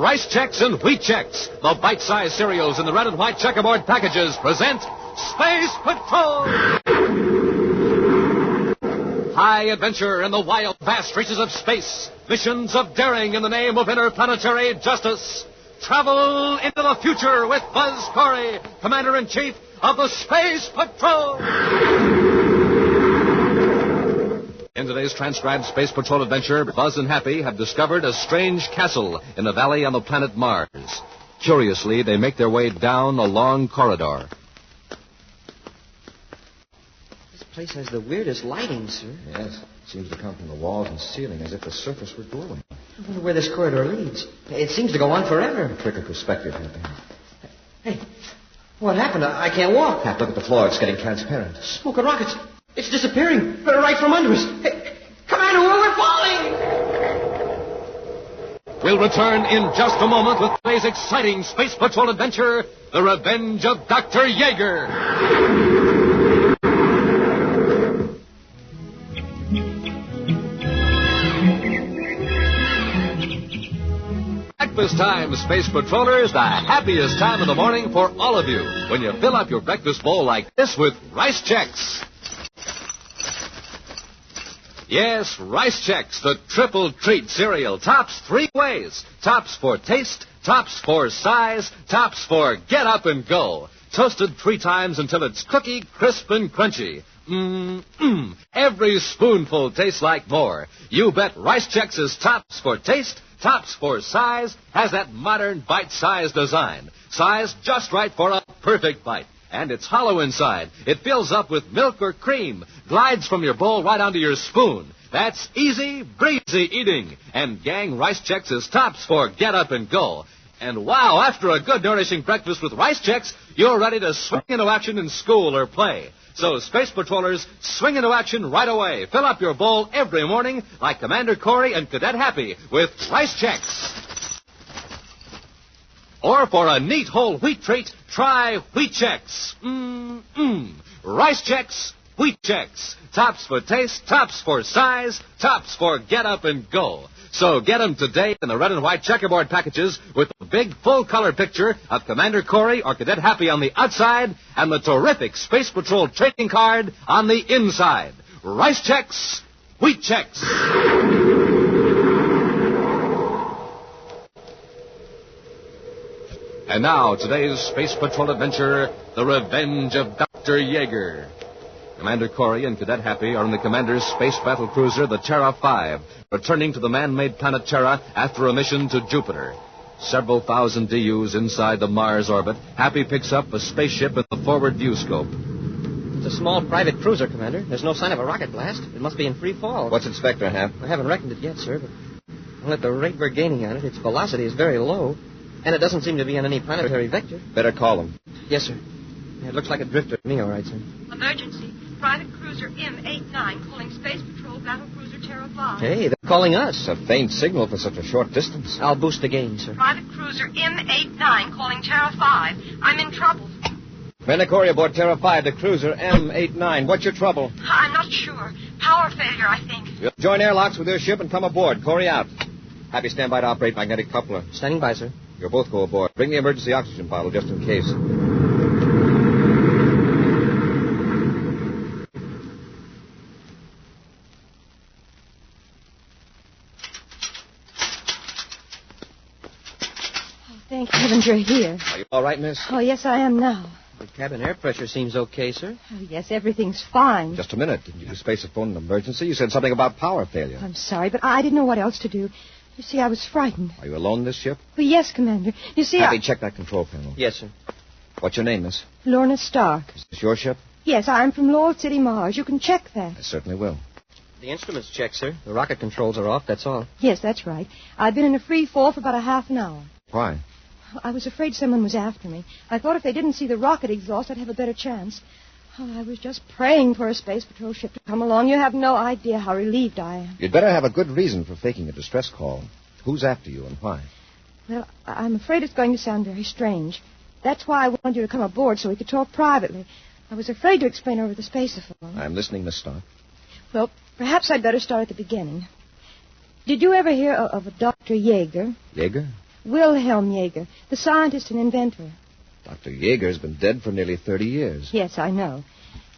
Rice Chex and Wheat Chex, the bite-sized cereals in the red and white checkerboard packages, present Space Patrol! High adventure in the wild, vast reaches of space. Missions of daring in the name of interplanetary justice. Travel into the future with Buzz Corry, Commander-in-Chief of the Space Patrol! In today's transcribed Space Patrol adventure, Buzz and Happy have discovered a strange castle in a valley on the planet Mars. Curiously, they make their way down a long corridor. This place has the weirdest lighting, sir. Yes, it seems to come from the walls and ceiling as if the surface were glowing. I wonder where this corridor leads. It seems to go on forever. A trick of perspective, Happy. Hey, what happened? I can't walk. Hap, look at the floor. It's getting transparent. Smoke and rockets. It's disappearing right from under us. Hey, Commander, we're falling! We'll return in just a moment with today's exciting Space Patrol adventure, The Revenge of Dr. Yeager. Breakfast time, Space Patrollers, the happiest time of the morning for all of you when you fill up your breakfast bowl like this with Rice Chex. Yes, Rice Chex, the triple treat cereal, tops three ways. Tops for taste, tops for size, tops for get up and go. Toasted 3 times until it's cookie, crisp, and crunchy. Every spoonful tastes like more. You bet Rice Chex is tops for taste, tops for size, has that modern bite-sized design. Size just right for a perfect bite. And it's hollow inside. It fills up with milk or cream, glides from your bowl right onto your spoon. That's easy, breezy eating. And gang, Rice Chex is tops for get up and go. And wow, after a good nourishing breakfast with Rice Chex, you're ready to swing into action in school or play. So, Space Patrollers, swing into action right away. Fill up your bowl every morning like Commander Corry and Cadet Happy with Rice Chex. Or for a neat whole wheat treat, try Wheat Chex. Rice Chex, Wheat Chex. Tops for taste, tops for size, tops for get up and go. So get them today in the red and white checkerboard packages with the big full-color picture of Commander Corry or Cadet Happy on the outside and the terrific Space Patrol trading card on the inside. Rice Chex, Wheat Chex. And now, today's Space Patrol adventure, The Revenge of Dr. Yeager. Commander Corry and Cadet Happy are in the Commander's space battle cruiser, the Terra 5, returning to the man-made planet Terra after a mission to Jupiter. Several thousand DUs inside the Mars orbit, Happy picks up a spaceship in the forward view scope. It's a small private cruiser, Commander. There's no sign of a rocket blast. It must be in free fall. What's its vector, Hap? I haven't reckoned it yet, sir, but at the rate we're gaining on it, its velocity is very low. And it doesn't seem to be on any planetary vector. Better call them. Yes, sir. Yeah, it looks like a drifter to me, all right, sir. Emergency. Private cruiser M89 calling Space Patrol Battle Cruiser Terra 5. Hey, they're calling us. It's a faint signal for such a short distance. I'll boost the gain, sir. Private cruiser M89 calling Terra 5. I'm in trouble. Commander Corry aboard Terra 5, the cruiser M89. What's your trouble? I'm not sure. Power failure, I think. You'll join airlocks with your ship and come aboard. Corry out. Happy, stand by to operate magnetic coupler. Standing by, sir. You'll both go aboard. Bring the emergency oxygen bottle just in case. Thank heavens you're here. Are you all right, miss? Oh, yes, I am now. The cabin air pressure seems okay, sir. Oh, yes, everything's fine. Just a minute. Didn't you space a phone in emergency? You said something about power failure. I'm sorry, but I didn't know what else to do. You see, I was frightened. Are you alone in this ship? Well, yes, Commander. You see, Happy, check that control panel. Yes, sir. What's your name, miss? Lorna Stark. Is this your ship? Yes, I'm from Lowell City, Mars. You can check that. I certainly will. The instruments check, sir. The rocket controls are off, that's all. Yes, that's right. I've been in a free fall for about a half an hour. Why? I was afraid someone was after me. I thought if they didn't see the rocket exhaust, I'd have a better chance. Oh, I was just praying for a Space Patrol ship to come along. You have no idea how relieved I am. You'd better have a good reason for faking a distress call. Who's after you and why? Well, I'm afraid it's going to sound very strange. That's why I wanted you to come aboard so we could talk privately. I was afraid to explain over the spaceophone. I'm listening, Miss Stark. Well, perhaps I'd better start at the beginning. Did you ever hear of a Dr. Yeager? Yeager? Wilhelm Yeager, the scientist and inventor. Dr. Yeager's been dead for nearly 30 years. Yes, I know.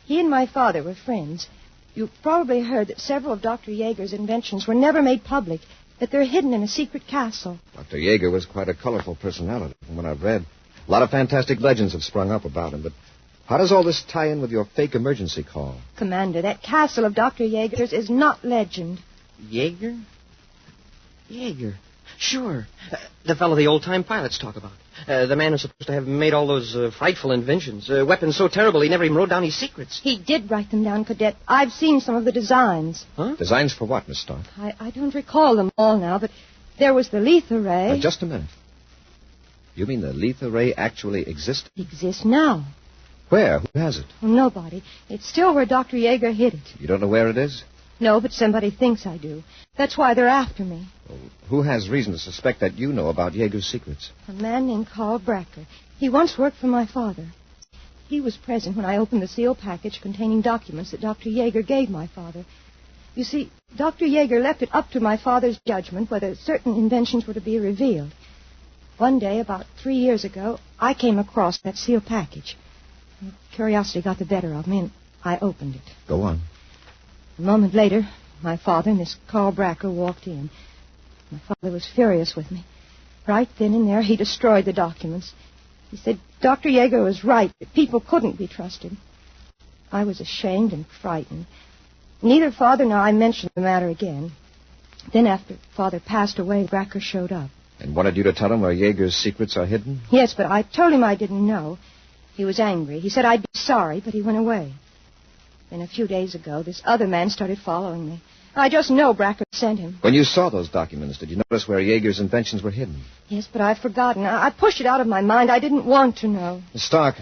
He and my father were friends. You've probably heard that several of Dr. Yeager's inventions were never made public, that they're hidden in a secret castle. Dr. Yeager was quite a colorful personality, from what I've read. A lot of fantastic legends have sprung up about him, but how does all this tie in with your fake emergency call? Commander, that castle of Dr. Yeager's is not legend. Yeager? Yeager. Sure. The fellow the old-time pilots talk about. The man who's supposed to have made all those frightful inventions. Weapons so terrible he never even wrote down his secrets. He did write them down, Cadet. I've seen some of the designs. Huh? Designs for what, Miss Stark? I don't recall them all now, but there was the Letha ray. Now, just a minute. You mean the Letha ray actually exists? It exists now. Where? Who has it? Well, nobody. It's still where Dr. Yeager hid it. You don't know where it is? No, but somebody thinks I do. That's why they're after me. Well, who has reason to suspect that you know about Yeager's secrets? A man named Carl Bracker. He once worked for my father. He was present when I opened the sealed package containing documents that Dr. Yeager gave my father. You see, Dr. Yeager left it up to my father's judgment whether certain inventions were to be revealed. One day, about 3 years ago, I came across that sealed package. Curiosity got the better of me, and I opened it. Go on. A moment later, my father and this Carl Bracker walked in. My father was furious with me. Right then and there, he destroyed the documents. He said Dr. Yeager was right, that people couldn't be trusted. I was ashamed and frightened. Neither Father nor I mentioned the matter again. Then after Father passed away, Bracker showed up. And wanted you to tell him where Yeager's secrets are hidden? Yes, but I told him I didn't know. He was angry. He said I'd be sorry, but he went away. Then a few days ago, this other man started following me. I just know Bracker sent him. When you saw those documents, did you notice where Yeager's inventions were hidden? Yes, but I've forgotten. I pushed it out of my mind. I didn't want to know. Miss Stark,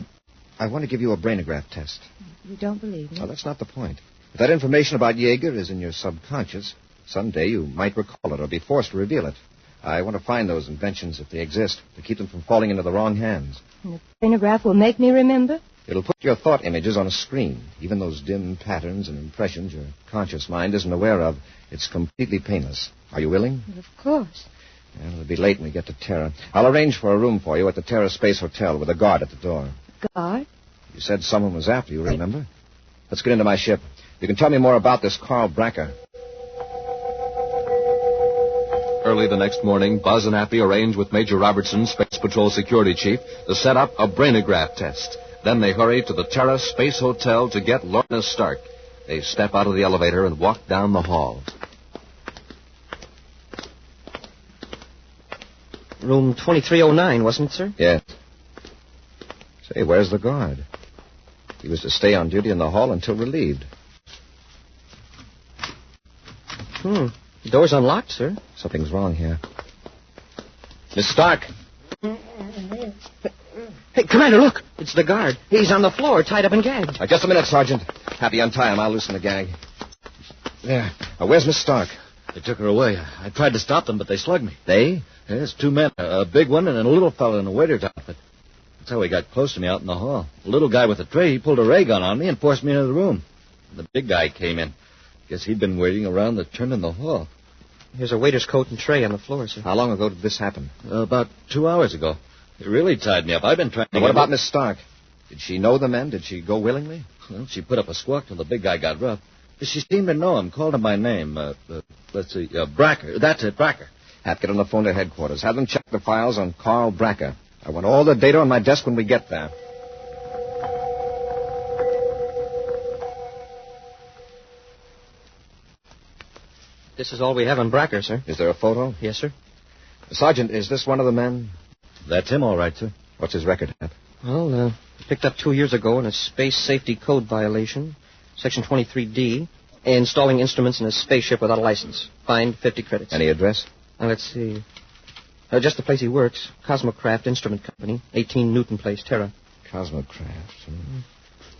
I want to give you a brainograph test. You don't believe me? Well, that's not the point. If that information about Yeager is in your subconscious, someday you might recall it or be forced to reveal it. I want to find those inventions, if they exist, to keep them from falling into the wrong hands. And the brainograph will make me remember? It'll put your thought images on a screen. Even those dim patterns and impressions your conscious mind isn't aware of. It's completely painless. Are you willing? Well, of course. Well, it'll be late when we get to Terra. I'll arrange for a room for you at the Terra Space Hotel with a guard at the door. Guard? You said someone was after you, remember? Let's get into my ship. You can tell me more about this Carl Bracker. Early the next morning, Buzz and Happy arranged with Major Robertson, Space Patrol Security Chief, to set up a brainograph test. Then they hurry to the Terra Space Hotel to get Lorna Stark. They step out of the elevator and walk down the hall. Room 2309, wasn't it, sir? Yes. Say, where's the guard? He was to stay on duty in the hall until relieved. The door's unlocked, sir. Something's wrong here. Miss Stark! Hey, Commander, look. It's the guard. He's on the floor, tied up and gagged. Just a minute, Sergeant. Happy, untie him. I'll loosen the gag. There. Where's Miss Stark? They took her away. I tried to stop them, but they slugged me. They? Yes, 2 men. A big one and a little fellow in a waiter's outfit. That's how he got close to me out in the hall. The little guy with the tray, he pulled a ray gun on me and forced me into the room. The big guy came in. Guess he'd been waiting around the turn in the hall. Here's a waiter's coat and tray on the floor, sir. How long ago did this happen? About 2 hours ago. It really tied me up. I've been trying to... What about Miss Stark? Did she know the men? Did she go willingly? Well, she put up a squawk till the big guy got rough. She seemed to know him, called him by name. Let's see, Bracker. That's it, Bracker. Hap, get on the phone to headquarters. Have them check the files on Carl Bracker. I want all the data on my desk when we get there. This is all we have on Bracker, sir. Is there a photo? Yes, sir. Sergeant, is this one of the men? That's him, all right, sir. What's his record, Hap? Well, picked up 2 years ago in a space safety code violation, Section 23D, installing instruments in a spaceship without a license. Fined 50 credits. Any address? Let's see. Just the place he works. Cosmocraft Instrument Company, 18 Newton Place, Terra. Cosmocraft.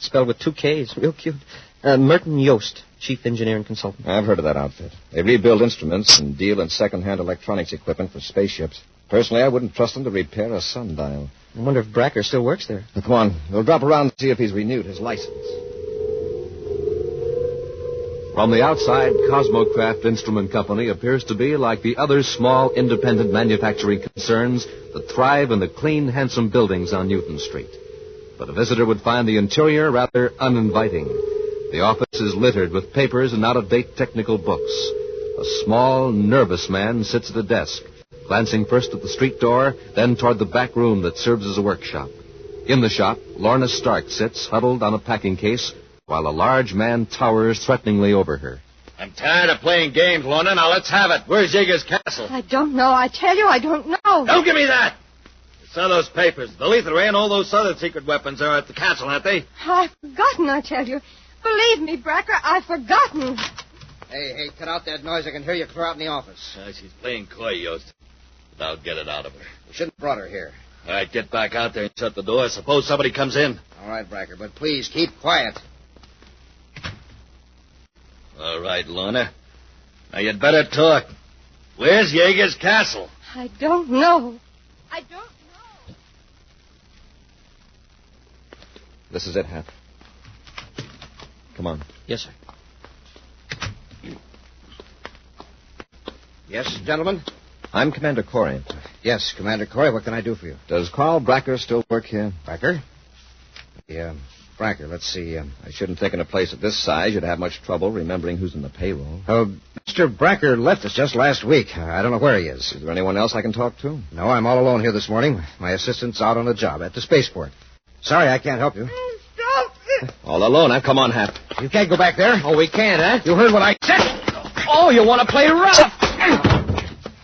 Spelled with 2 Ks. Real cute. Merton Yost, Chief Engineer and Consultant. I've heard of that outfit. They rebuild instruments and deal in second-hand electronics equipment for spaceships. Personally, I wouldn't trust them to repair a sundial. I wonder if Bracker still works there. Now, come on. We'll drop around and see if he's renewed his license. From the outside, Cosmocraft Instrument Company appears to be like the other small, independent manufacturing concerns that thrive in the clean, handsome buildings on Newton Street. But a visitor would find the interior rather uninviting. The office is littered with papers and out-of-date technical books. A small, nervous man sits at a desk, glancing first at the street door, then toward the back room that serves as a workshop. In the shop, Lorna Stark sits huddled on a packing case, while a large man towers threateningly over her. I'm tired of playing games, Lorna. Now let's have it. Where's Yeager's castle? I don't know. I tell you, I don't know. Don't give me that! I saw those papers. The lethal ray and all those other secret weapons are at the castle, aren't they? I've forgotten, I tell you. Believe me, Bracker, I've forgotten. Hey, cut out that noise. I can hear you clear out in the office. She's playing coy, Yost. But I'll get it out of her. We shouldn't have brought her here. All right, get back out there and shut the door. Suppose somebody comes in. All right, Bracker, but please keep quiet. All right, Lorna. Now, you'd better talk. Where's Yeager's castle? I don't know. I don't know. This is it, Hap. Come on. Yes, sir. Yes, gentlemen? I'm Commander Corry. Yes, Commander Corry. What can I do for you? Does Carl Bracker still work here? Bracker? Yeah, Bracker, let's see. I shouldn't think in a place of this size you'd have much trouble remembering who's in the payroll. Mr. Bracker left us just last week. I don't know where he is. Is there anyone else I can talk to? No, I'm all alone here this morning. My assistant's out on a job at the spaceport. Sorry, I can't help you. Stop it. All alone, huh? Come on, Hap. You can't go back there. Oh, we can't, huh? You heard what I said. Oh, you want to play rough.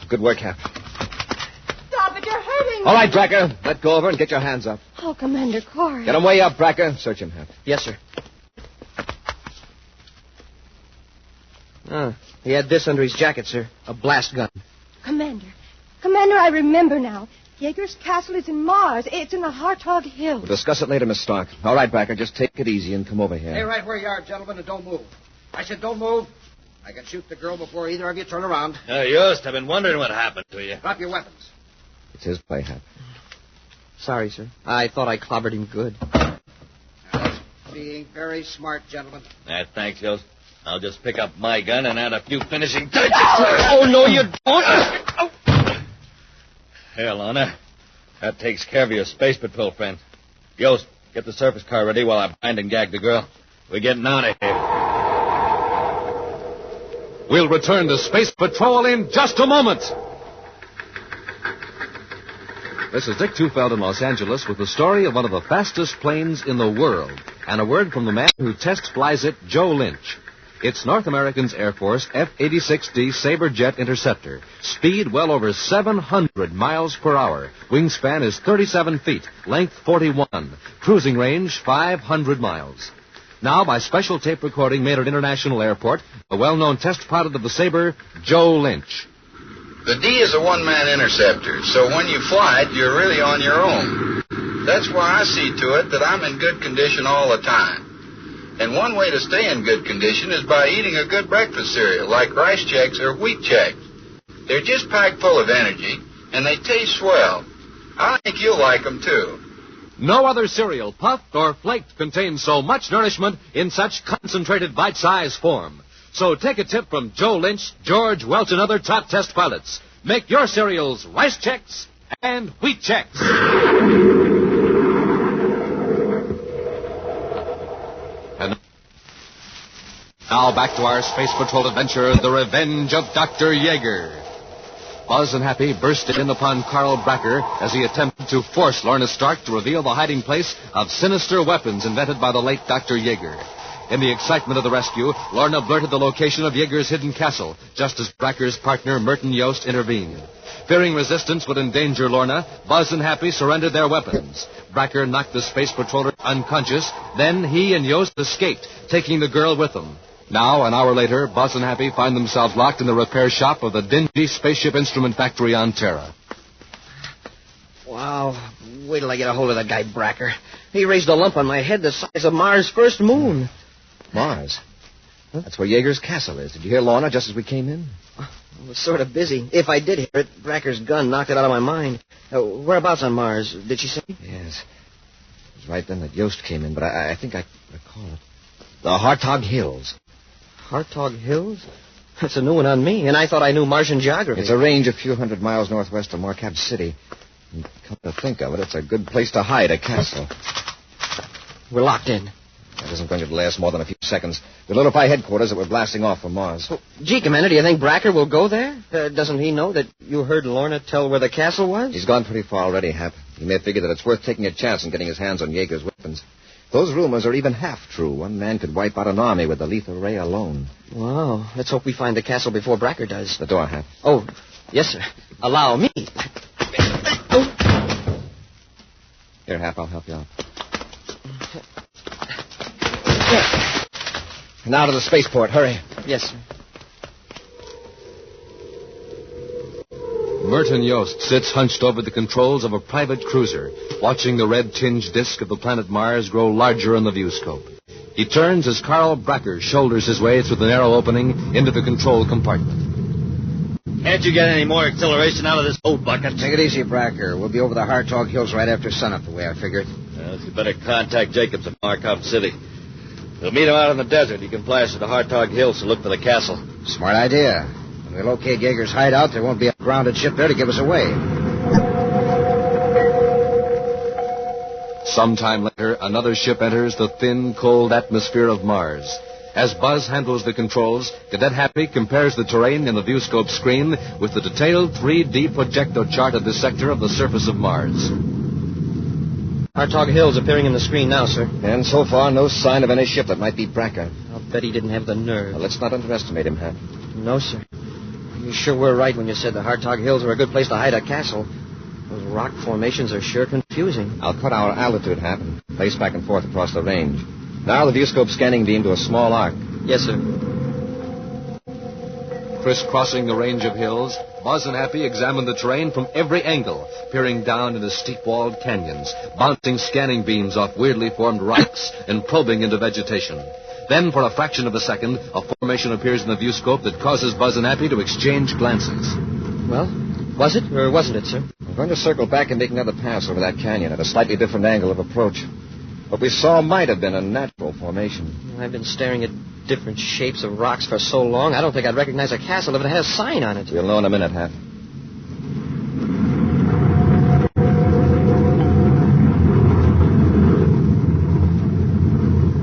Good work, Hap. Stop it. You're hurting me. All right, Bracker. Let go of her and get your hands up. Oh, Commander Corry. Get him way up, Bracker. Search him, Hap. Yes, sir. He had this under his jacket, sir. A blast gun. Commander, I remember now. Yeager's castle is in Mars. It's in the Hartog Hills. We'll discuss it later, Miss Stark. All right, Bracker, just take it easy and come over here. Stay right where you are, gentlemen, and don't move. I said don't move. I can shoot the girl before either of you turn around. Yost, I've been wondering what happened to you. Drop your weapons. It's his play, Hap. Sorry, sir. I thought I clobbered him good. That's being very smart, gentlemen. Thanks, Yost. I'll just pick up my gun and add a few finishing touches. Oh, no, you don't. Here, Lorna. That takes care of your space patrol friend. Yost, get the surface car ready while I bind and gag the girl. We're getting out of here. We'll return to Space Patrol in just a moment. This is Dick Tufeld in Los Angeles with the story of one of the fastest planes in the world, and a word from the man who test flies it, Joe Lynch. It's North American's Air Force F-86D Sabre Jet Interceptor. Speed well over 700 miles per hour. Wingspan is 37 feet. Length 41. Cruising range 500 miles. Now, by special tape recording made at International Airport, the well-known test pilot of the Sabre, Joe Lynch. The D is a one-man interceptor, so when you fly it, you're really on your own. That's why I see to it that I'm in good condition all the time. And one way to stay in good condition is by eating a good breakfast cereal, like Rice Chex or Wheat Chex. They're just packed full of energy, and they taste swell. I think you'll like them, too. No other cereal, puffed or flaked, contains so much nourishment in such concentrated bite-sized form. So take a tip from Joe Lynch, George Welch, and other top test pilots. Make your cereals Rice Chex and Wheat Chex. And now back to our Space Patrol adventure, The Revenge of Dr. Yeager. Buzz and Happy burst in upon Carl Bracker as he attempted to force Lorna Stark to reveal the hiding place of sinister weapons invented by the late Dr. Yeager. In the excitement of the rescue, Lorna blurted the location of Yeager's hidden castle, just as Bracker's partner, Merton Yost, intervened. Fearing resistance would endanger Lorna, Buzz and Happy surrendered their weapons. Bracker knocked the space patroller unconscious. Then he and Yost escaped, taking the girl with them. Now, an hour later, Buzz and Happy find themselves locked in the repair shop of the dingy spaceship instrument factory on Terra. Wow. Wait till I get a hold of that guy, Bracker. He raised a lump on my head the size of Mars' first moon. Mars? Huh? That's where Yeager's castle is. Did you hear Lorna just as we came in? I was sort of busy. If I did hear it, Bracker's gun knocked it out of my mind. Whereabouts on Mars? Did she say? Yes. It was right then that Yost came in, but I think I recall it. The Hartog Hills. Hartog Hills? That's a new one on me, and I thought I knew Martian geography. It's a range a few hundred miles northwest of Marquette City. And come to think of it, it's a good place to hide a castle. We're locked in. That isn't going to last more than a few seconds. We'll notify headquarters that we're blasting off from Mars. Oh, gee, Commander, do you think Bracker will go there? Doesn't he know that you heard Lorna tell where the castle was? He's gone pretty far already, Hap. He may figure that it's worth taking a chance on getting his hands on Yeager's weapons. Those rumors are even half true. One man could wipe out an army with the lethal ray alone. Wow. Let's hope we find the castle before Bracker does. The door, Hap. Oh, yes, sir. Allow me. Oh. Here, Hap, I'll help you out. Now to the spaceport. Hurry. Yes, sir. Merton Yost sits hunched over the controls of a private cruiser, watching the red-tinged disk of the planet Mars grow larger in the viewscope. He turns as Carl Bracker shoulders his way through the narrow opening into the control compartment. Can't you get any more acceleration out of this old bucket? Take it easy, Bracker. We'll be over the Hartog Hills right after sunup, the way I figured. Well, you better contact Jacobs at Marquette City. We'll meet him out in the desert. He can fly us to the Hartog Hills to look for the castle. Smart idea. When we locate Yeager's hideout, there won't be a grounded ship there to give us away. Sometime later, another ship enters the thin, cold atmosphere of Mars. As Buzz handles the controls, Cadet Happy compares the terrain in the viewscope screen with the detailed 3D projector chart of this sector of the surface of Mars. Hartog Hills appearing in the screen now, sir. And so far, no sign of any ship that might be Bracker. I'll bet he didn't have the nerve. Well, let's not underestimate him, Hap. No, sir. You sure were right when you said the Hartog Hills were a good place to hide a castle. Those rock formations are sure confusing. I'll cut our altitude, Hap, and place back and forth across the range. Now the viewscope scanning beam to a small arc. Yes, sir. Crisscrossing the range of hills, Buzz and Happy examine the terrain from every angle, peering down into steep-walled canyons, bouncing scanning beams off weirdly formed rocks, and probing into vegetation. Then, for a fraction of a second, a formation appears in the viewscope that causes Buzz and Happy to exchange glances. Well, was it or wasn't it, sir? I'm going to circle back and make another pass over that canyon at a slightly different angle of approach. What we saw might have been a natural formation. I've been staring at different shapes of rocks for so long, I don't think I'd recognize a castle if it had a sign on it. We'll know in a minute, Hap.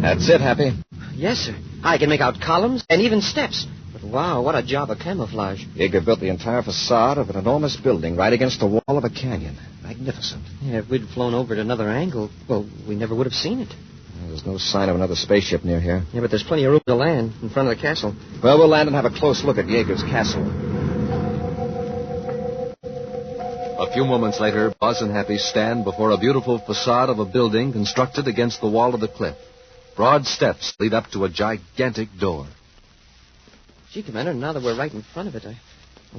That's it, Happy. Yes, sir. I can make out columns and even steps. But wow, what a job of camouflage. Yeager built the entire facade of an enormous building right against the wall of a canyon. Magnificent. Yeah, if we'd flown over at another angle, well, we never would have seen it. Well, there's no sign of another spaceship near here. Yeah, but there's plenty of room to land in front of the castle. Well, we'll land and have a close look at Yeager's castle. A few moments later, Buzz and Happy stand before a beautiful facade of a building constructed against the wall of the cliff. Broad steps lead up to a gigantic door. Gee, Commander, now that we're right in front of it, I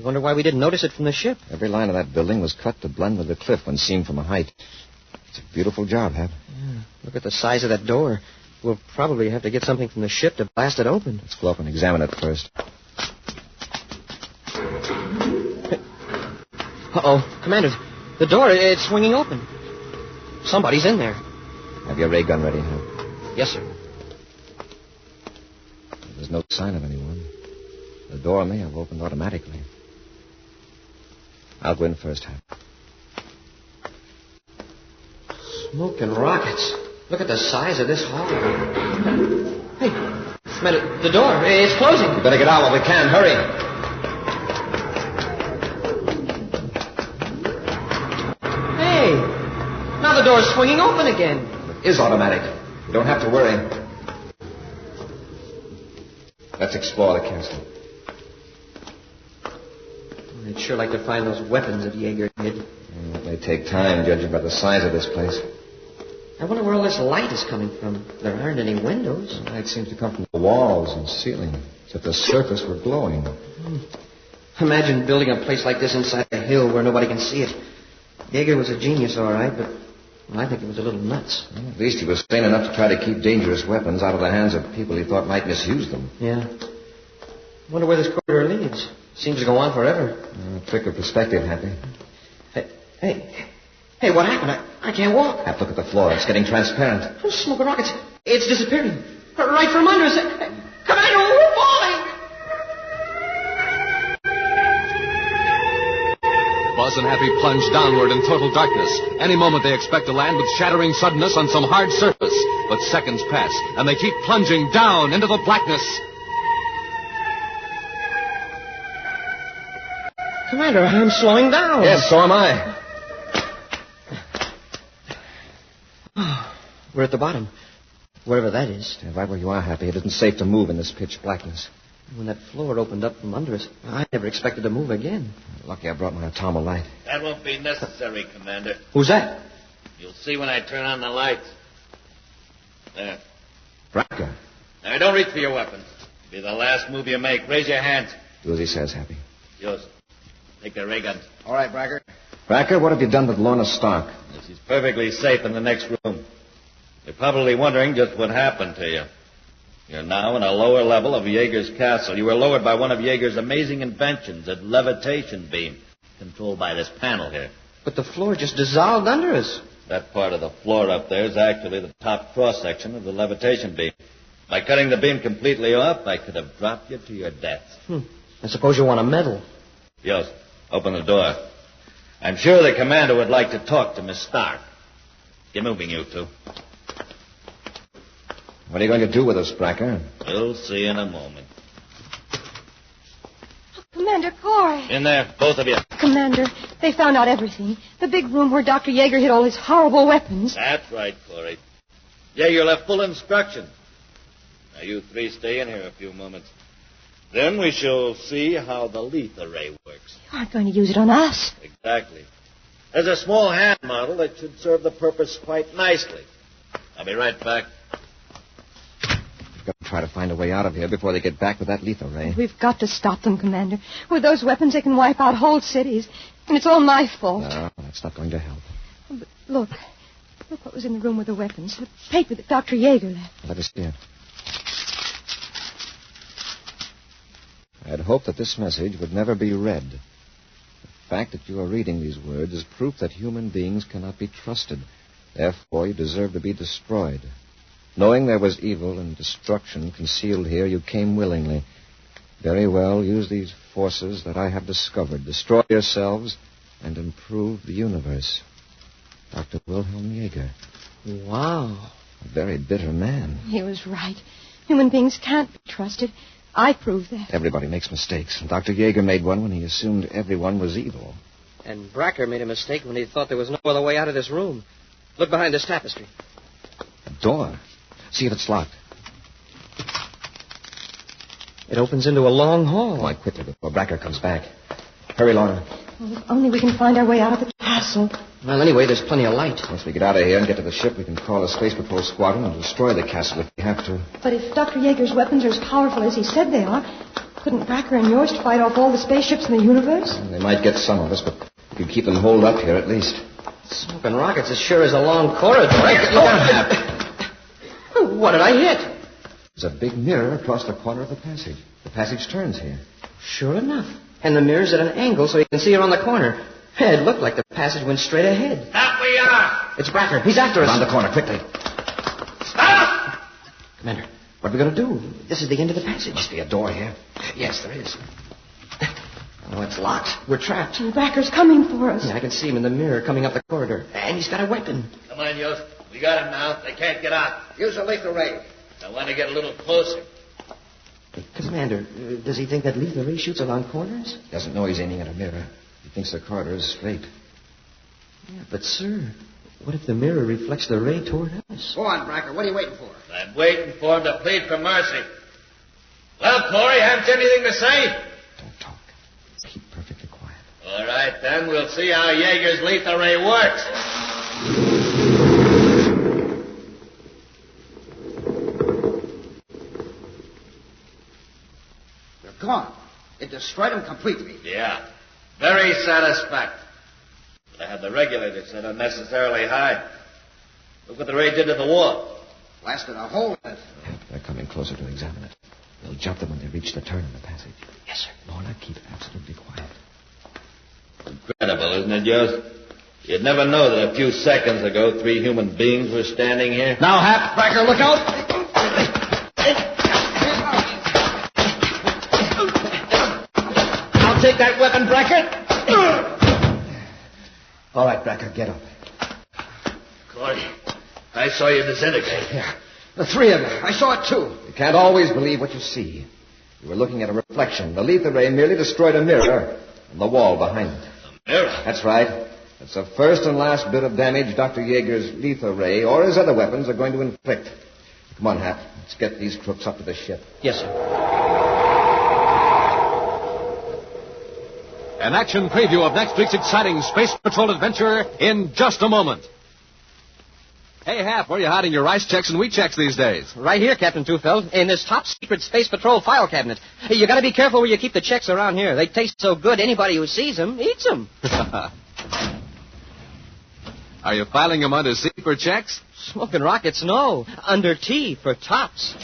wonder why we didn't notice it from the ship. Every line of that building was cut to blend with the cliff when seen from a height. It's a beautiful job, Hap. Yeah, look at the size of that door. We'll probably have to get something from the ship to blast it open. Let's go up and examine it first. Uh-oh. Commander, the door, it's swinging open. Somebody's in there. Have your ray gun ready, Hap. Yes, sir. There's no sign of anyone. The door may have opened automatically. I'll go in first, Hap. Smoke and rockets. Look at the size of this hall. Hey, Commander, the door, it's closing. We better get out while we can. Hurry. Hey, now the door's swinging open again. It is automatic. You don't have to worry. Let's explore the castle. I'd sure like to find those weapons that Yeager hid. It may take time, judging by the size of this place. I wonder where all this light is coming from. There aren't any windows. The light seems to come from the walls and ceiling, as if the surface were glowing. Imagine building a place like this inside a hill where nobody can see it. Yeager was a genius, all right, but I think he was a little nuts. Well, at least he was sane enough to try to keep dangerous weapons out of the hands of people he thought might misuse them. Yeah. Wonder where this corridor leads. Seems to go on forever. Trick of perspective, Happy. Hey, what happened? I can't walk. Hap, look at the floor. It's getting transparent. Oh, smoke and rockets. It's disappearing. Right from under us. Commander, we're falling! Buzz and Happy plunge downward in total darkness. Any moment they expect to land with shattering suddenness on some hard surface. But seconds pass, and they keep plunging down into the blackness. Commander, I'm slowing down. Yes, so am I. We're at the bottom. Wherever that is. Stand right where you are, Happy. It isn't safe to move in this pitch blackness. When that floor opened up from under us, I never expected to move again. Lucky I brought my atomo light. That won't be necessary, Commander. Who's that? You'll see when I turn on the lights. There. Bracker. Now, don't reach for your weapons. It'll be the last move you make. Raise your hands. Do as he says, Happy. Yours. Take the ray guns. All right, Bracker. Bracker, what have you done with Lorna Stark? She's perfectly safe in the next room. You're probably wondering just what happened to you. You're now in a lower level of Yeager's castle. You were lowered by one of Yeager's amazing inventions, a levitation beam, controlled by this panel here. But the floor just dissolved under us. That part of the floor up there is actually the top cross-section of the levitation beam. By cutting the beam completely off, I could have dropped you to your death. I suppose you want a medal. Yes, open the door. I'm sure the commander would like to talk to Miss Stark. Get moving, you two. What are you going to do with us, Bracker? You'll see in a moment. Commander Corry. In there, both of you. Commander, they found out everything. The big room where Dr. Yeager hid all his horrible weapons. That's right, Corry. Yeager left full instructions. Now, you three stay in here a few moments. Then we shall see how the lethal ray works. You aren't going to use it on us. Exactly. There's a small hand model that should serve the purpose quite nicely. I'll be right back. We've got to try to find a way out of here before they get back with that lethal ray. We've got to stop them, Commander. With those weapons, they can wipe out whole cities. And it's all my fault. No, that's not going to help. But look what was in the room with the weapons. The paper that Dr. Yeager left. Let us see it. I had hoped that this message would never be read. The fact that you are reading these words is proof that human beings cannot be trusted. Therefore, you deserve to be destroyed. Knowing there was evil and destruction concealed here, you came willingly. Very well, use these forces that I have discovered. Destroy yourselves and improve the universe. Dr. Wilhelm Yeager. Wow. A very bitter man. He was right. Human beings can't be trusted. I proved that. Everybody makes mistakes. And Dr. Yeager made one when he assumed everyone was evil. And Bracker made a mistake when he thought there was no other way out of this room. Look behind this tapestry. A door. See if it's locked. It opens into a long hall. Come on, quickly, before Bracker comes back. Hurry, Lorna. Well, if only we can find our way out of the castle. Well, anyway, there's plenty of light. Once we get out of here and get to the ship, we can call a space patrol squadron and destroy the castle if we have to. But if Dr. Yeager's weapons are as powerful as he said they are, couldn't Bracker and yours fight off all the spaceships in the universe? They might get some of us, but we could keep them holed up here at least. Smoking rockets as sure as a long corridor. Look out. What did I hit? There's a big mirror across the corner of the passage. The passage turns here. Sure enough. And the mirror's at an angle so you can see around the corner. It looked like the passage went straight ahead. Up we are! It's Bracker. He's after us. Around the corner, quickly. Stop! Commander, what are we going to do? This is the end of the passage. Must be a door here. Yes, there is. Oh, it's locked. We're trapped. And Bracker's coming for us. Yeah, I can see him in the mirror coming up the corridor. And he's got a weapon. Come on, Yost. We got him now. They can't get out. Use a lethal ray. I want to get a little closer. Commander, does he think that lethal ray shoots along corners? Doesn't know he's aiming at a mirror. He thinks the corridor is straight. Yeah, but, sir, what if the mirror reflects the ray toward us? Go on, Bracker. What are you waiting for? I'm waiting for him to plead for mercy. Well, Corry, haven't you anything to say? Don't talk. Keep perfectly quiet. All right, then. We'll see how Yeager's lethal ray works. They're gone. It destroyed them completely. Yeah. Very satisfactory. But I had the regulator set unnecessarily high. Look what the ray did to the wall. Blasted a hole in it. They're coming closer to examine it. They'll jump them when they reach the turn in the passage. Yes, sir. Lorna, keep absolutely quiet. Incredible, isn't it, Yost? You'd never know that a few seconds ago 3 human beings were standing here. Now, Hap, Bracker, look out! I'll take that weapon, Bracker. All right, Bracker, get up. Corry, I saw you disintegrate. Yeah. The three of them. I saw it, too. You can't always believe what you see. You were looking at a reflection. The lethal ray merely destroyed a mirror on the wall behind it. A mirror? That's right. It's the first and last bit of damage Dr. Yeager's lethal ray or his other weapons are going to inflict. Come on, Hap. Let's get these crooks up to the ship. Yes, sir. An action preview of next week's exciting Space Patrol adventure in just a moment. Hey, Hap, where are you hiding your rice checks and wheat checks these days? Right here, Captain Tufeld, in this top-secret Space Patrol file cabinet. Hey, you got to be careful where you keep the checks around here. They taste so good, anybody who sees them eats them. Are you filing them under C for checks? Smoking rockets, no. Under T for tops.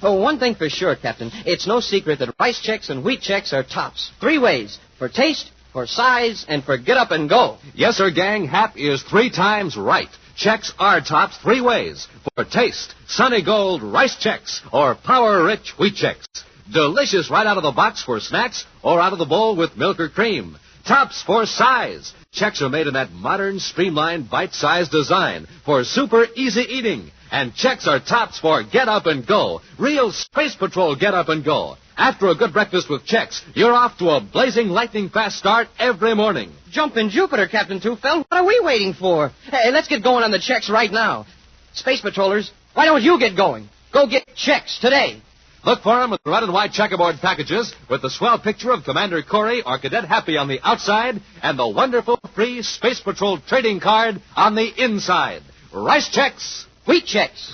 Oh, one thing for sure, Captain. It's no secret that rice checks and wheat checks are tops. 3 ways. For taste, for size, and for get up and go. Yes, sir, gang. Hap is 3 times right. Checks are tops 3 ways. For taste, sunny gold rice checks or power-rich wheat checks. Delicious right out of the box for snacks or out of the bowl with milk or cream. Tops for size. Checks are made in that modern, streamlined, bite-sized design for super easy eating. And checks are tops for get up and go. Real Space Patrol get up and go. After a good breakfast with checks, you're off to a blazing, lightning-fast start every morning. Jumpin' Jupiter, Captain Tufeld. What are we waiting for? Hey, let's get going on the checks right now. Space Patrollers, why don't you get going? Go get checks today. Look for them with the red and white checkerboard packages with the swell picture of Commander Corry or Cadet Happy on the outside and the wonderful free Space Patrol trading card on the inside. Rice checks, wheat checks.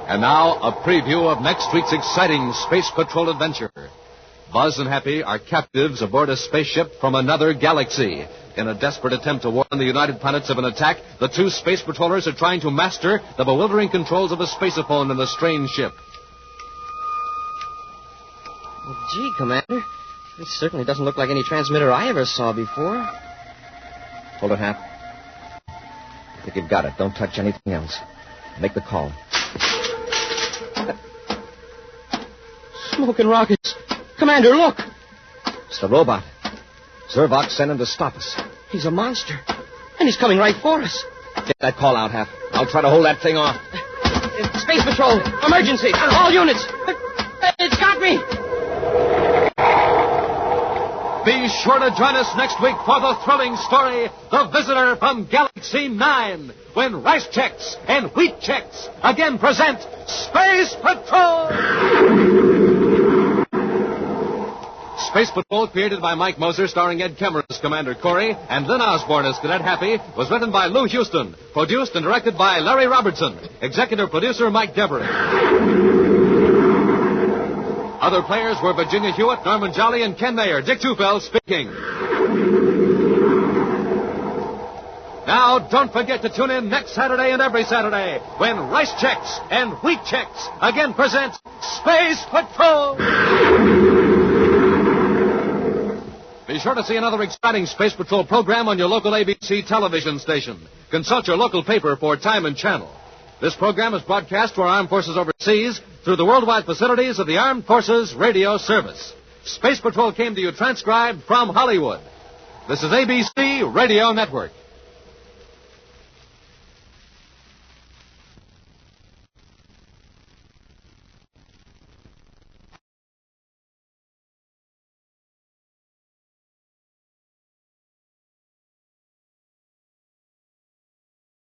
And now, a preview of next week's exciting Space Patrol adventure. Buzz and Happy are captives aboard a spaceship from another galaxy. In a desperate attempt to warn the United Planets of an attack, the 2 space patrollers are trying to master the bewildering controls of a spaceophone in the strange ship. Well, gee, Commander, this certainly doesn't look like any transmitter I ever saw before. Hold it, Hap. I think you've got it. Don't touch anything else. Make the call. Smoking rockets. Commander, look. It's the robot. Zervok sent him to stop us. He's a monster. And he's coming right for us. Get that call out, Hap. I'll try to hold that thing off. Space Patrol, emergency, all units. It's got me. Be sure to join us next week for the thrilling story, The Visitor from Galaxy 9, when Rice Checks and Wheat Checks again present Space Patrol! Space Patrol, created by Mike Moser, starring Ed Kemmer as Commander Corry and Lynn Osborne as Cadet Happy, was written by Lou Houston, produced and directed by Larry Robertson, executive producer Mike Devery. Other players were Virginia Hewitt, Norman Jolly, and Ken Mayer. Dick Tufeld speaking. Now, don't forget to tune in next Saturday and every Saturday when Rice Checks and Wheat Checks again present Space Patrol! Be sure to see another exciting Space Patrol program on your local ABC television station. Consult your local paper for time and channel. This program is broadcast to our armed forces overseas through the worldwide facilities of the Armed Forces Radio Service. Space Patrol came to you transcribed from Hollywood. This is ABC Radio Network.